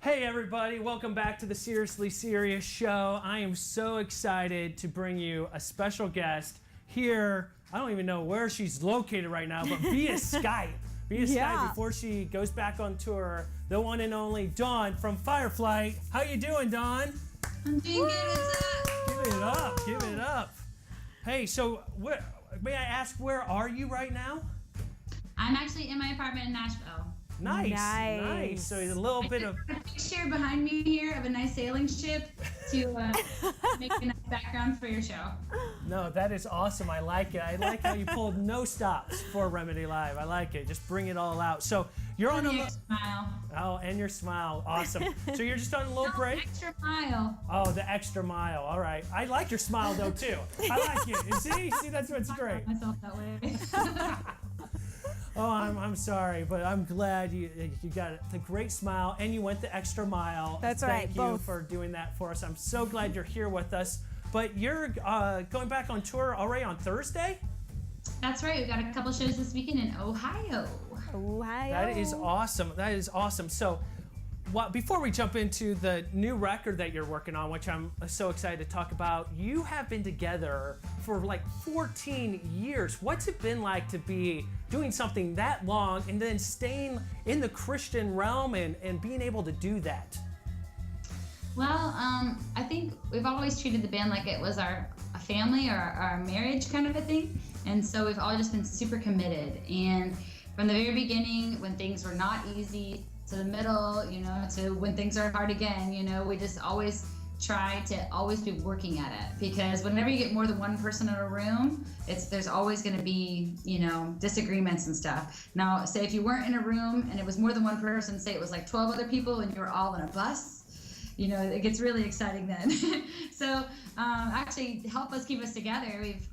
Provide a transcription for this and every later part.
Hey everybody, welcome back to the Seriously Serious Show. I am so excited to bring you a special guest here. I don't even know where she's located right now, but via Skype. Skype before she goes back on tour. The one and only Dawn from Fireflight. How you doing, Dawn? I'm doing good. What's up? Give it up. Hey, so may I ask, where are you right now? I'm actually in my apartment in Nashville. Nice. So a little bit of a picture behind me here of a nice sailing ship to make a nice background for your show. No, that is awesome. I like it. I like how you pulled no stops for Remedy Live. I like it. Just bring it all out. So you're on the extra mile. Oh, and your smile. Awesome. So you're just on a little break? Extra mile. Oh, the extra mile. All right. I like your smile though too. I like it. See, that's what's great. I myself that way. Oh, I'm sorry, but I'm glad you got a great smile and you went the extra mile. That's right. Thank you for doing that for us. I'm so glad you're here with us. But you're going back on tour already on Thursday? That's right. We've got a couple shows this weekend in Ohio. That is awesome. So, before we jump into the new record that you're working on, which I'm so excited to talk about, you have been together for like 14 years. What's it been like to be doing something that long and then staying in the Christian realm and being able to do that? Well, I think we've always treated the band like it was a family or our marriage kind of a thing. And so we've all just been super committed. And from the very beginning, when things were not easy, to the middle, to when things are hard again, we just always try to always be working at it, because whenever you get more than one person in a room, there's always going to be, disagreements and stuff. Now, say if you weren't in a room and it was more than one person, say it was like 12 other people and you were all in a bus, it gets really exciting then. So actually to help us keep us together, we've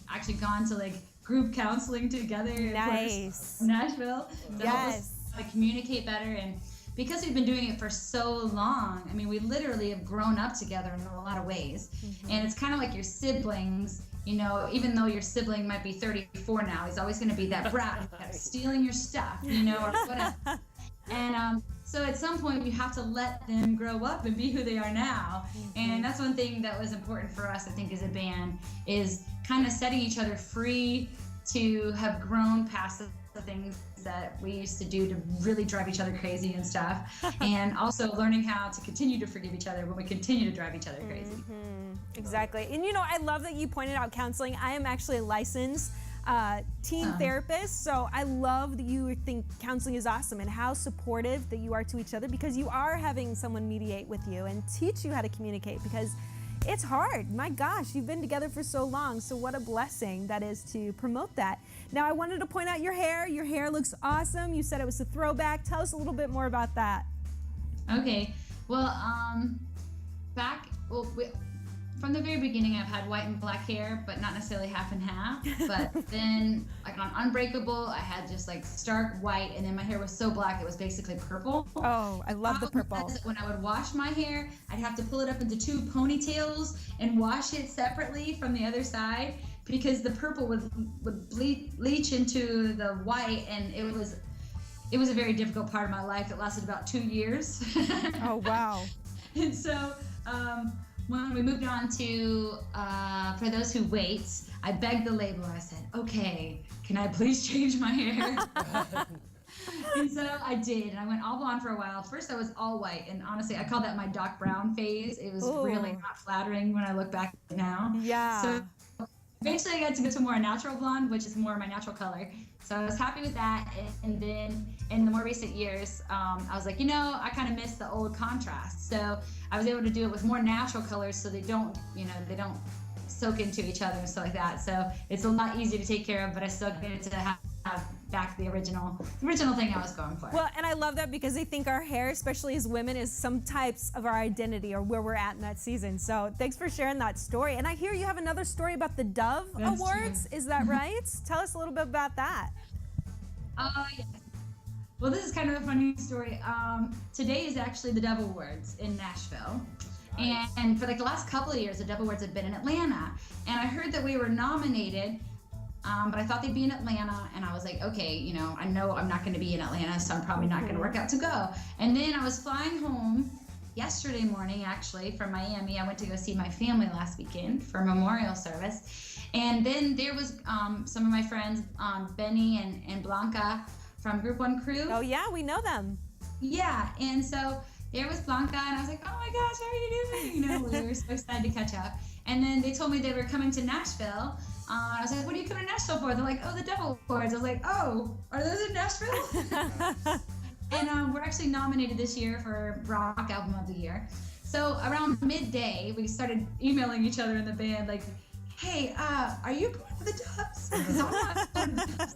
actually gone to like group counseling together. Nice. In Nashville. To help us to communicate better. And because we've been doing it for so long, I mean, we literally have grown up together in a lot of ways. Mm-hmm. And it's kind of like your siblings, even though your sibling might be 34 now, he's always going to be that brat that's stealing your stuff, or whatever. And so at some point you have to let them grow up and be who they are now. Mm-hmm. And that's one thing that was important for us, I think, as a band, is kind of setting each other free to have grown past the things that we used to do to really drive each other crazy and stuff, and also learning how to continue to forgive each other when we continue to drive each other crazy. Mm-hmm. Exactly. And I love that you pointed out counseling. I am actually a licensed teen therapist, so I love that you think counseling is awesome and how supportive that you are to each other, because you are having someone mediate with you and teach you how to communicate, because it's hard. My gosh, you've been together for so long, so what a blessing that is to promote that. Now, I wanted to point out your hair. Your hair looks awesome. You said it was a throwback. Tell us a little bit more about that. Okay. Well, from the very beginning, I've had white and black hair, but not necessarily half and half. But then, like on Unbreakable, I had just like stark white, and then my hair was so black it was basically purple. Oh, I love the purple. When I would wash my hair, I'd have to pull it up into two ponytails and wash it separately from the other side, because the purple would leach into the white, and it was a very difficult part of my life. It lasted about 2 years. Oh, wow. And so, when we moved on to For Those Who Wait, I begged the label. I said, okay, can I please change my hair? And so I did, and I went all blonde for a while. First I was all white, and honestly I call that my Doc Brown phase. It was really not flattering when I look back now. Yeah. So eventually I got to go to more natural blonde, which is more my natural color. So I was happy with that. And then in the more recent years, I was like, I kind of miss the old contrast. So I was able to do it with more natural colors, so they don't soak into each other and stuff like that. So it's a lot easier to take care of, but I still get to have back the original thing I was going for. Well, and I love that, because I think our hair, especially as women, is some types of our identity or where we're at in that season. So thanks for sharing that story. And I hear you have another story about the Dove Awards. True. Is that right? Tell us a little bit about that. Yes. Well, this is kind of a funny story. Today is actually the Dove Awards in Nashville. Nice. And for like the last couple of years, the Dove Awards had been in Atlanta. And I heard that we were nominated but I thought they'd be in Atlanta, and I was like, okay, you know I'm not going to be in Atlanta, so I'm probably not going to work out to go. And then I was flying home yesterday morning, actually, from Miami. I went to go see my family last weekend for memorial service. And then there was some of my friends, Benny and Blanca from Group 1 Crew. Oh, yeah, we know them. Yeah, and so there was Blanca, and I was like, oh my gosh, how are you doing? You know, we were so excited to catch up. And then they told me they were coming to Nashville. I was like, what are you coming to Nashville for? They're like, oh, the Devil Awards. I was like, oh, are those in Nashville? And we're actually nominated this year for Rock Album of the Year. So around midday, we started emailing each other in the band, like, hey, are you going to the Dubs? Because I'm not going to the Dubs.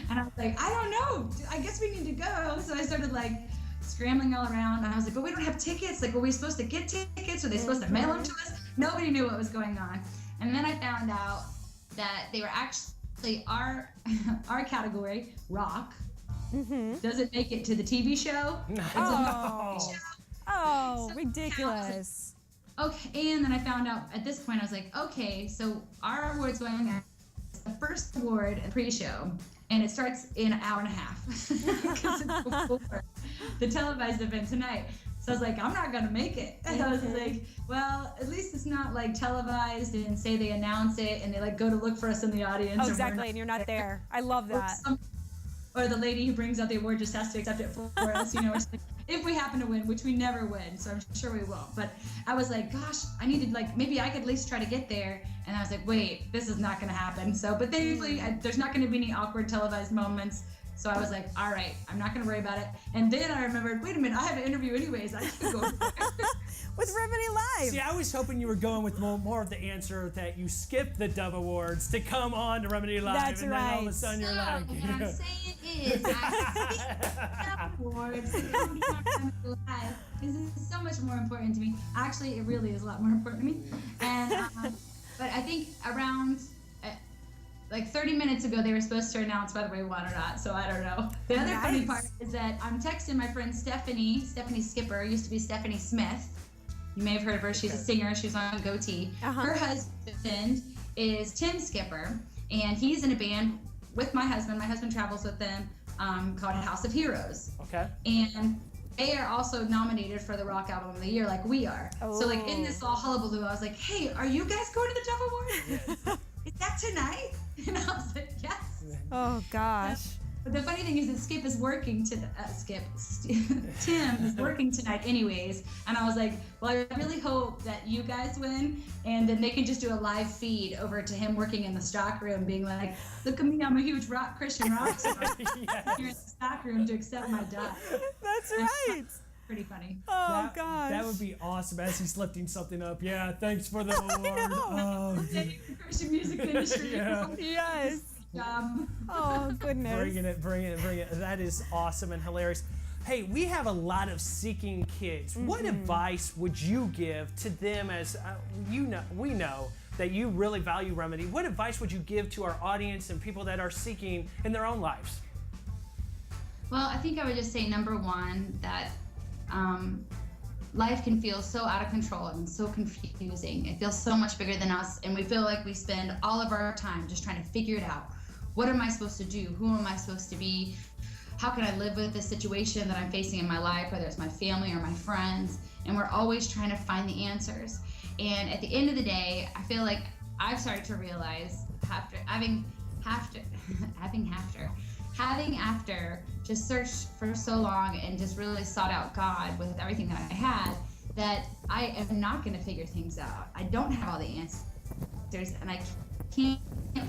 And I was like, I don't know. I guess we need to go. So I started like scrambling all around. And I was like, but we don't have tickets. Like, were we supposed to get tickets? Were they supposed to mail them to us? Nobody knew what was going on. And then I found out that they were actually our category, rock, doesn't make it to the TV show. Oh, So ridiculous. Okay, and then I found out at this point, I was like, okay, so our award's going on. The first award pre-show, and it starts in an hour and a half because it's before the televised event tonight. So I was like, I'm not gonna make it. And I was like, well, at least it's not like televised and say they announce it and they like go to look for us in the audience. Oh, exactly, and you're not there. I love that. Or the lady who brings out the award just has to accept it for us, you know, or something. If we happen to win, which we never win, so I'm sure we won't. But I was like, gosh, I needed like, maybe I could at least try to get there. And I was like, wait, this is not gonna happen. So, but thankfully, there's not gonna be any awkward televised moments. So I was like, all right, I'm not gonna worry about it. And then I remembered, wait a minute, I have an interview anyways. I can go. With Remedy Live. See, I was hoping you were going with more of the answer that you skipped the Dove Awards to come on to Remedy Live, That's and then all of a sudden you're like, what I'm saying is, I skipped the awards to come to Remedy Live. This is so much more important to me. Actually, it really is a lot more important to me. And but I think around like 30 minutes ago, they were supposed to announce whether we won or not, so I don't know. The other funny part is that I'm texting my friend Stephanie Skipper, used to be Stephanie Smith. You may have heard of her. She's a singer. She's on Goatee. Her husband is Tim Skipper, and he's in a band with my husband. My husband travels with them called House of Heroes. Okay. And they are also nominated for the Rock Album of the Year like we are. Oh. So like in this all hullabaloo, I was like, hey, are you guys going to the Dove Awards? Is that tonight? And I was like, yes. Oh, gosh. But the funny thing is that Skip is working Tim is working tonight anyways. And I was like, well, I really hope that you guys win, and then they can just do a live feed over to him working in the stock room being like, look at me, I'm a huge Christian rock star. Yes. Here in the stock room to accept my dot. That's right. Pretty funny. Oh, gosh. That would be awesome as he's lifting something up. Yeah, thanks for the award. Oh, Christian music industry. Yes. Oh, goodness. Bring it. That is awesome and hilarious. Hey, we have a lot of seeking kids. What advice would you give to them as we know that you really value Remedy? What advice would you give to our audience and people that are seeking in their own lives? Well, I think I would just say number one, that life can feel so out of control and so confusing. It feels so much bigger than us, and we feel like we spend all of our time just trying to figure it out. What am I supposed to do? Who am I supposed to be? How can I live with this situation that I'm facing in my life, whether it's my family or my friends? And we're always trying to find the answers. And at the end of the day, I feel like I've started to realize having just searched for so long and just really sought out God with everything that I had, that I am not going to figure things out. I don't have all the answers, and I can't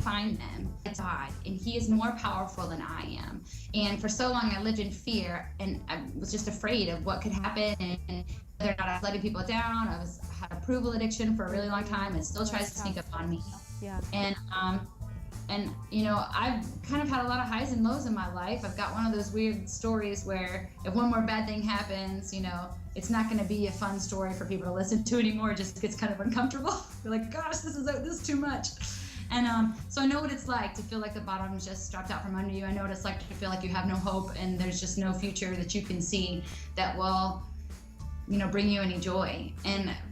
find them. It's God, and He is more powerful than I am. And for so long, I lived in fear, and I was just afraid of what could happen, and whether or not I was letting people down. I had approval addiction for a really long time, and still tries to sneak up on me. Yeah. And you know, I've kind of had a lot of highs and lows in my life. I've got one of those weird stories where if one more bad thing happens, you know, it's not going to be a fun story for people to listen to anymore. It just gets kind of uncomfortable. You're like, gosh, this is too much. And so I know what it's like to feel like the bottom just dropped out from under you. I know what it's like to feel like you have no hope and there's just no future that you can see that will bring you any joy.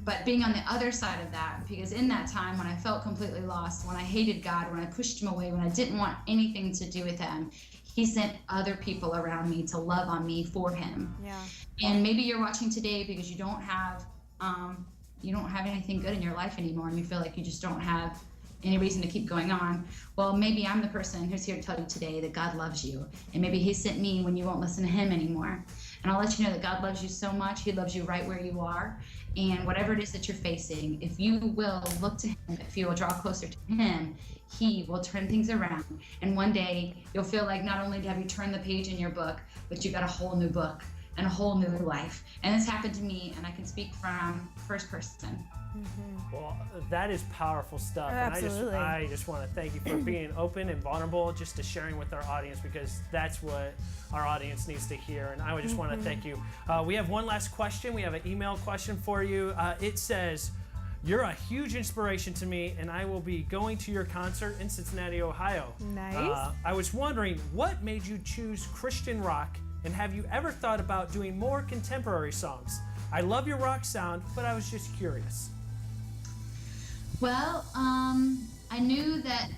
But being on the other side of that, because in that time when I felt completely lost, when I hated God, when I pushed him away, when I didn't want anything to do with him, he sent other people around me to love on me for him. Yeah. And maybe you're watching today because you don't have anything good in your life anymore, and you feel like you just don't have any reason to keep going on. Well, maybe I'm the person who's here to tell you today that God loves you, and maybe he sent me when you won't listen to him anymore. And I'll let you know that God loves you so much. He loves you right where you are. And whatever it is that you're facing, if you will look to him, if you will draw closer to him, he will turn things around. And one day you'll feel like not only have you turned the page in your book, but you got a whole new book and a whole new life. And this happened to me, and I can speak from first person. Well, that is powerful stuff. Absolutely. And I just want to thank you for being open and vulnerable, just to sharing with our audience, because that's what our audience needs to hear. And I would just want to thank you. We have one last question. We have an email question for you. It says, "You're a huge inspiration to me, and I will be going to your concert in Cincinnati, Ohio." Nice. I was wondering, what made you choose Christian rock, and have you ever thought about doing more contemporary songs? I love your rock sound, but I was just curious. Well, I knew that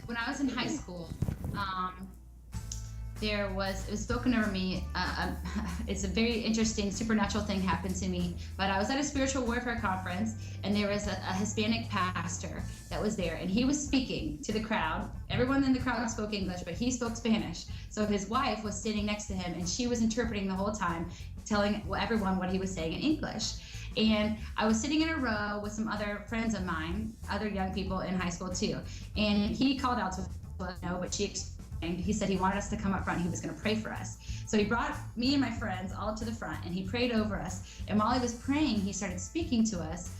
when I was in high school, it was spoken over me. It's a very interesting supernatural thing happened to me. But I was at a spiritual warfare conference, and there was a Hispanic pastor that was there, and he was speaking to the crowd. Everyone in the crowd spoke English, but he spoke Spanish. So his wife was sitting next to him, and she was interpreting the whole time, telling everyone what he was saying in English. And I was sitting in a row with some other friends of mine, other young people in high school too. And he called out to us, no, but she explained, he said he wanted us to come up front. He was going to pray for us. So he brought me and my friends all up to the front, and he prayed over us. And while he was praying, he started speaking to us,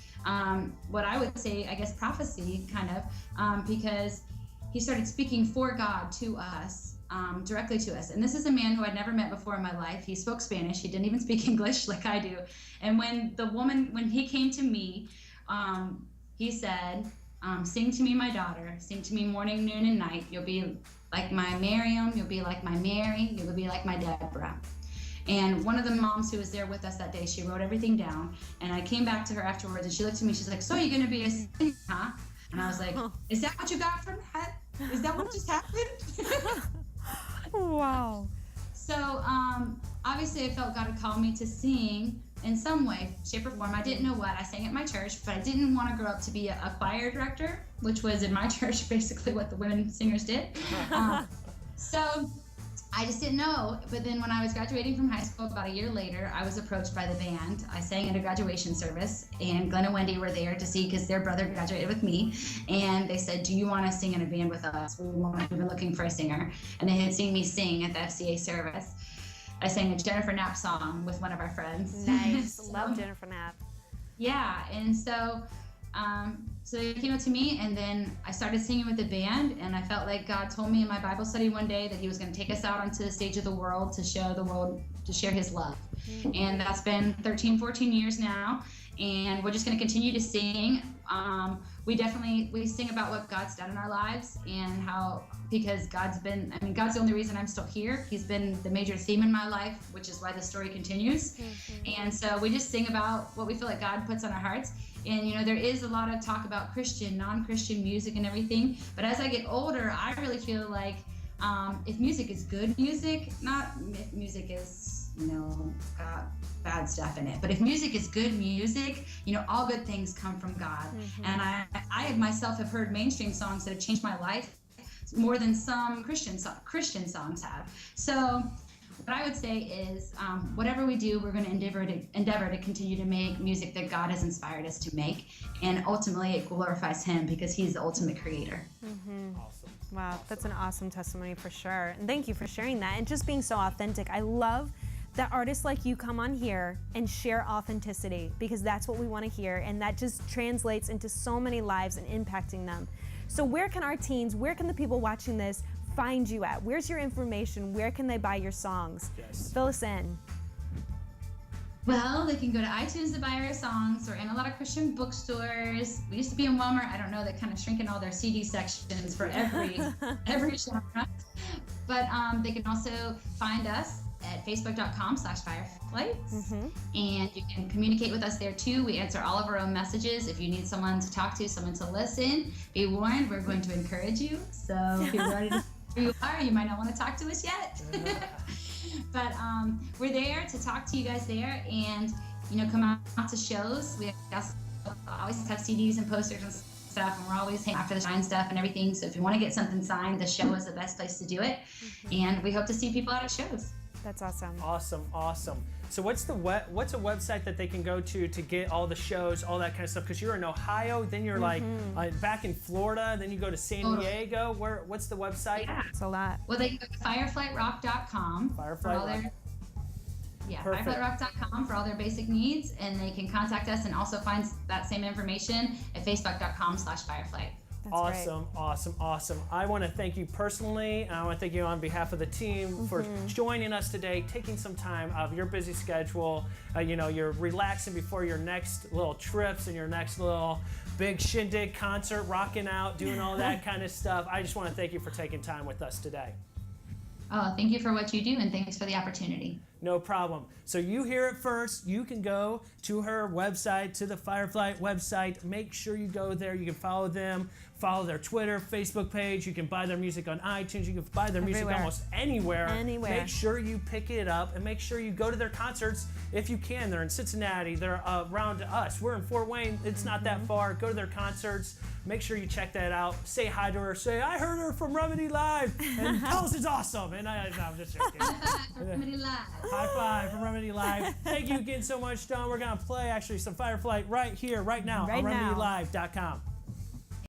what I would say, I guess, prophecy kind of, because he started speaking for God to us. Directly to us. And this is a man who I'd never met before in my life. He spoke Spanish. He didn't even speak English like I do. And when he came to me, he said, "Sing to me, my daughter. Sing to me morning, noon, and night. You'll be like my Miriam. You'll be like my Mary. You'll be like my Deborah." And one of the moms who was there with us that day, she wrote everything down. And I came back to her afterwards, and she looked at me. She's like, "So you're going to be a singer, huh?" And I was like, "Is that what you got from that? Is that what just happened?" Wow. So obviously I felt God had called me to sing in some way, shape, or form. I didn't know what. I sang at my church, but I didn't want to grow up to be a choir director, which was in my church basically what the women singers did. So I just didn't know. But then when I was graduating from high school about a year later, I was approached by the band. I sang at a graduation service, and Glenn and Wendy were there to see because their brother graduated with me. And they said, "Do you want to sing in a band with us? We've been looking for a singer." And they had seen me sing at the FCA service. I sang a Jennifer Knapp song with one of our friends. Nice. Love Jennifer Knapp. Yeah, and so they came up to me, and then I started singing with the band, and I felt like God told me in my Bible study one day that he was going to take us out onto the stage of the world to show the world, to share his love. And that's been 13, 14 years now, and we're just going to continue to sing. We sing about what God's done in our lives, and how, because God's the only reason I'm still here. He's been the major theme in my life, which is why the story continues. And so we just sing about what we feel like God puts on our hearts. And there is a lot of talk about Christian, non-Christian music and everything. But as I get older, I really feel like if music is good music, not if music is, got bad stuff in it. But if music is good music, all good things come from God. And I myself have heard mainstream songs that have changed my life more than some Christian songs have. So what I would say is, whatever we do, we're going to endeavor to continue to make music that God has inspired us to make, and ultimately it glorifies Him because He's the ultimate creator. Awesome. Wow, that's an awesome testimony for sure. And thank you for sharing that and just being so authentic. I love that artists like you come on here and share authenticity, because that's what we want to hear, and that just translates into so many lives and impacting them. So where can our teens, where can the people watching this find you at? Where's your information? Where can they buy your songs? Yes. Fill us in. Well, they can go to iTunes to buy our songs. We're in a lot of Christian bookstores. We used to be in Walmart. I don't know, they're kind of shrinking all their CD sections for every genre. But they can also find us at at facebook.com/Fireflight. And you can communicate with us there too. We answer all of our own messages. If you need someone to talk to, someone to listen, be warned, we're going to encourage you. So if you're ready to who you are, you might not want to talk to us yet. But we're there to talk to you guys there, and come out to shows. We always have CDs and posters and stuff, and we're always hanging after the sign stuff and everything. So if you want to get something signed, the show is the best place to do it. And we hope to see people out at shows. That's awesome. Awesome. So what's a website that they can go to get all the shows, all that kind of stuff? Because you're in Ohio, then you're like back in Florida, then you go to San Diego. What's the website? Yeah. It's a lot. Well, they can go to fireflightrock.com. Fireflightrock.com for all their basic needs, and they can contact us and also find that same information at facebook.com/Fireflight. That's Awesome. I want to thank you personally, and I want to thank you on behalf of the team for joining us today, taking some time out of your busy schedule. You're relaxing before your next little trips and your next little big shindig concert, rocking out, doing all that kind of stuff. I just want to thank you for taking time with us today. Oh, thank you for what you do, and thanks for the opportunity. No problem. So you hear it first. You can go to her website, to the Fireflight website. Make sure you go there. You can follow them, follow their Twitter, Facebook page. You can buy their music on iTunes. You can buy their music almost anywhere. Make sure you pick it up, and make sure you go to their concerts if you can. They're in Cincinnati. They're around us. We're in Fort Wayne. It's not that far. Go to their concerts. Make sure you check that out. Say hi to her. Say, I heard her from Remedy Live, and tell us it's awesome. And I'm just joking. Remedy Live. High five from Remedy Live. Thank you again so much, Dawn. We're going to play actually some Fireflight right here, right now on RemedyLive.com.